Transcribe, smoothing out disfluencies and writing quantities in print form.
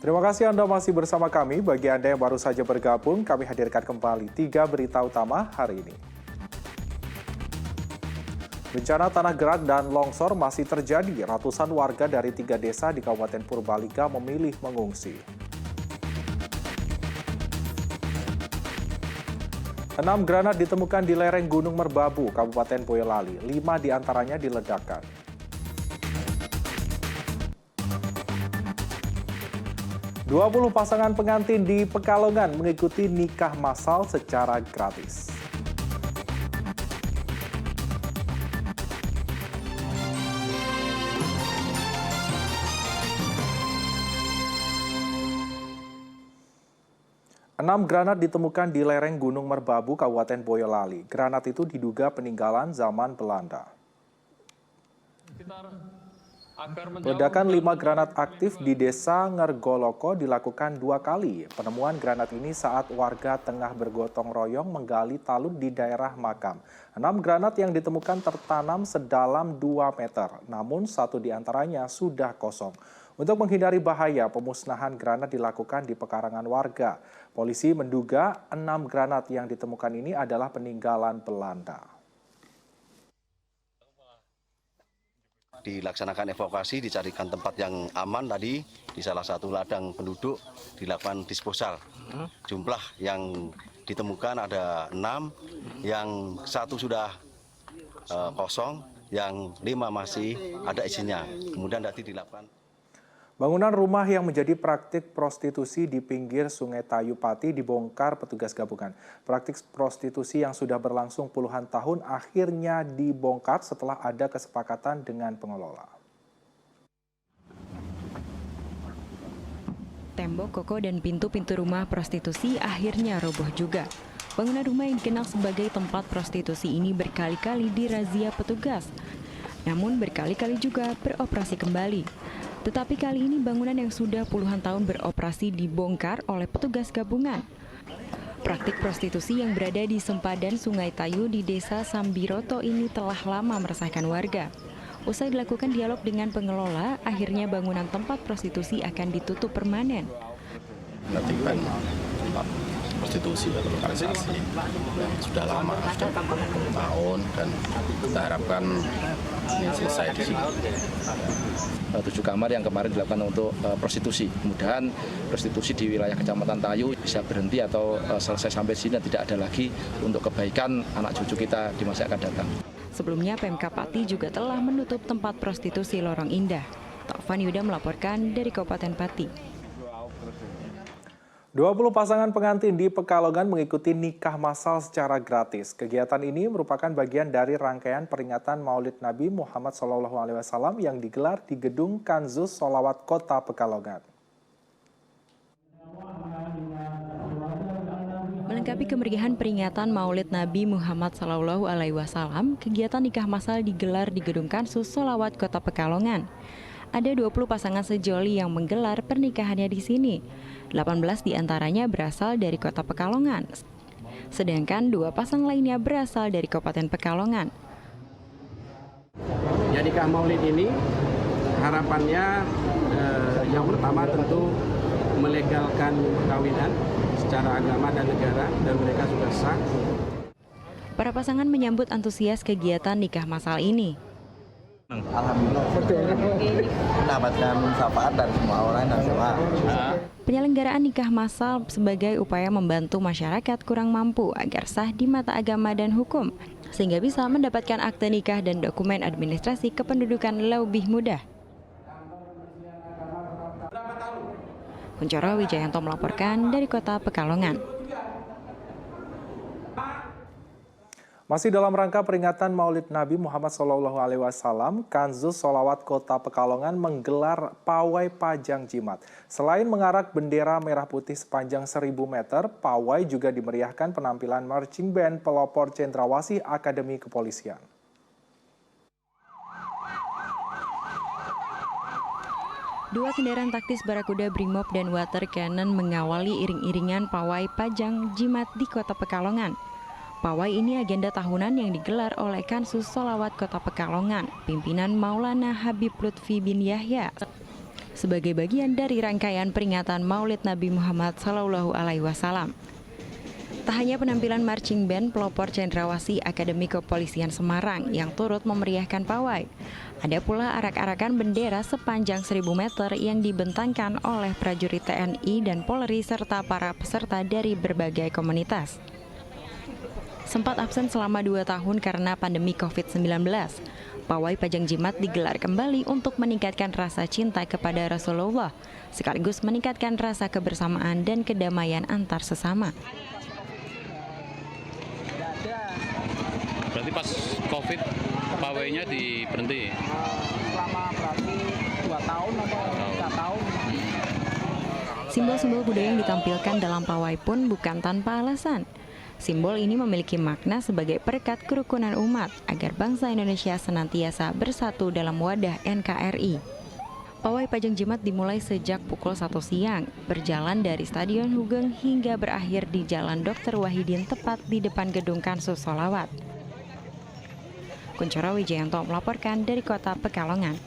Terima kasih Anda masih bersama kami. Bagi Anda yang baru saja bergabung, kami hadirkan kembali 3 berita utama hari ini. Bencana tanah gerak dan longsor masih terjadi. Ratusan warga dari 3 desa di Kabupaten Purbalingga memilih mengungsi. 6 granat ditemukan di lereng Gunung Merbabu, Kabupaten Boyolali. 5 diantaranya diledakkan. 20 pasangan pengantin di Pekalongan mengikuti nikah massal secara gratis. Enam granat ditemukan di lereng Gunung Merbabu, Kabupaten Boyolali. Granat itu diduga peninggalan zaman Belanda. Ledakan 5 granat aktif di Desa Ngergoloko dilakukan 2 kali. Penemuan granat ini saat warga tengah bergotong royong menggali talut di daerah makam. 6 granat yang ditemukan tertanam sedalam 2 meter, namun 1 diantaranya sudah kosong. Untuk menghindari bahaya, pemusnahan granat dilakukan di pekarangan warga. Polisi menduga 6 granat yang ditemukan ini adalah peninggalan Belanda. Dilaksanakan evakuasi, dicarikan tempat yang aman tadi di salah satu ladang penduduk, dilakukan disposal. Jumlah yang ditemukan ada 6, yang 1 sudah kosong, yang 5 masih ada isinya. Kemudian nanti dilakukan. Bangunan rumah yang menjadi praktik prostitusi di pinggir Sungai Tayu Pati dibongkar petugas gabungan. Praktik prostitusi yang sudah berlangsung puluhan tahun akhirnya dibongkar setelah ada kesepakatan dengan pengelola. Tembok, koko, dan pintu-pintu rumah prostitusi akhirnya roboh juga. Bangunan rumah yang dikenal sebagai tempat prostitusi ini berkali-kali dirazia petugas, namun berkali-kali juga beroperasi kembali. Tetapi kali ini bangunan yang sudah puluhan tahun beroperasi dibongkar oleh petugas gabungan. Praktik prostitusi yang berada di sempadan Sungai Tayu di Desa Sambiroto ini telah lama meresahkan warga. Usai dilakukan dialog dengan pengelola, akhirnya bangunan tempat prostitusi akan ditutup permanen. Menertibkan tempat prostitusi atau lokalisasi yang sudah lama, sudah tahun, dan kita harapkan ini selesai di sini. 7 kamar yang kemarin dilakukan untuk prostitusi. Mudah-mudahan prostitusi di wilayah Kecamatan Tayu bisa berhenti atau selesai sampai sini dan tidak ada lagi untuk kebaikan anak cucu kita di masa akan datang. Sebelumnya Pemkab Pati juga telah menutup tempat prostitusi Lorong Indah. Taufan Yuda melaporkan dari Kabupaten Pati. 20 pasangan pengantin di Pekalongan mengikuti nikah massal secara gratis. Kegiatan ini merupakan bagian dari rangkaian peringatan Maulid Nabi Muhammad SAW yang digelar di Gedung Kanzus Sholawat Kota Pekalongan. Melengkapi kemeriahan peringatan Maulid Nabi Muhammad SAW, kegiatan nikah massal digelar di Gedung Kanzus Sholawat Kota Pekalongan. Ada 20 pasangan sejoli yang menggelar pernikahannya di sini. 18 diantaranya berasal dari Kota Pekalongan, sedangkan 2 pasang lainnya berasal dari Kabupaten Pekalongan. Ya, nikah maulid ini harapannya yang pertama tentu melegalkan perkawinan secara agama dan negara, dan mereka sudah sah. Para pasangan menyambut antusias kegiatan nikah massal ini. Alhamdulillah mendapatkan manfaat dari semua orang dan semua. Penyelenggaraan nikah massal sebagai upaya membantu masyarakat kurang mampu agar sah di mata agama dan hukum, sehingga bisa mendapatkan akte nikah dan dokumen administrasi kependudukan lebih mudah. Kuncoro Wijayanto melaporkan dari Kota Pekalongan. Masih dalam rangka peringatan Maulid Nabi Muhammad SAW, Kanzus Sholawat Kota Pekalongan menggelar pawai pajang jimat. Selain mengarak bendera merah putih sepanjang 1000 meter, pawai juga dimeriahkan penampilan marching band pelopor Cendrawasih Akademi Kepolisian. Dua kendaraan taktis Barakuda Brimob dan Water Cannon mengawali iring-iringan pawai pajang jimat di Kota Pekalongan. Pawai ini agenda tahunan yang digelar oleh Kanzus Sholawat Kota Pekalongan, pimpinan Maulana Habib Lutfi bin Yahya. sebagai bagian dari rangkaian peringatan Maulid Nabi Muhammad SAW. Tak hanya penampilan marching band pelopor Cendrawasih Akademi Kepolisian Semarang yang turut memeriahkan pawai, ada pula arak-arakan bendera sepanjang 1.000 meter yang dibentangkan oleh prajurit TNI dan Polri serta para peserta dari berbagai komunitas. Sempat absen selama 2 tahun karena pandemi COVID-19, pawai Pajang Jimat digelar kembali untuk meningkatkan rasa cinta kepada Rasulullah, sekaligus meningkatkan rasa kebersamaan dan kedamaian antar sesama. Berarti pas COVID pawainya diberhenti? Selama berarti 2 tahun atau 3 tahun. Simbol-simbol budaya yang ditampilkan dalam pawai pun bukan tanpa alasan. Simbol ini memiliki makna sebagai perekat kerukunan umat agar bangsa Indonesia senantiasa bersatu dalam wadah NKRI. Pawai Pajang Jimat dimulai sejak pukul 1 siang, berjalan dari Stadion Hugeng hingga berakhir di Jalan Dr. Wahidin tepat di depan Gedung Kansus Sholawat. Kuncoro Wijayanto melaporkan dari Kota Pekalongan.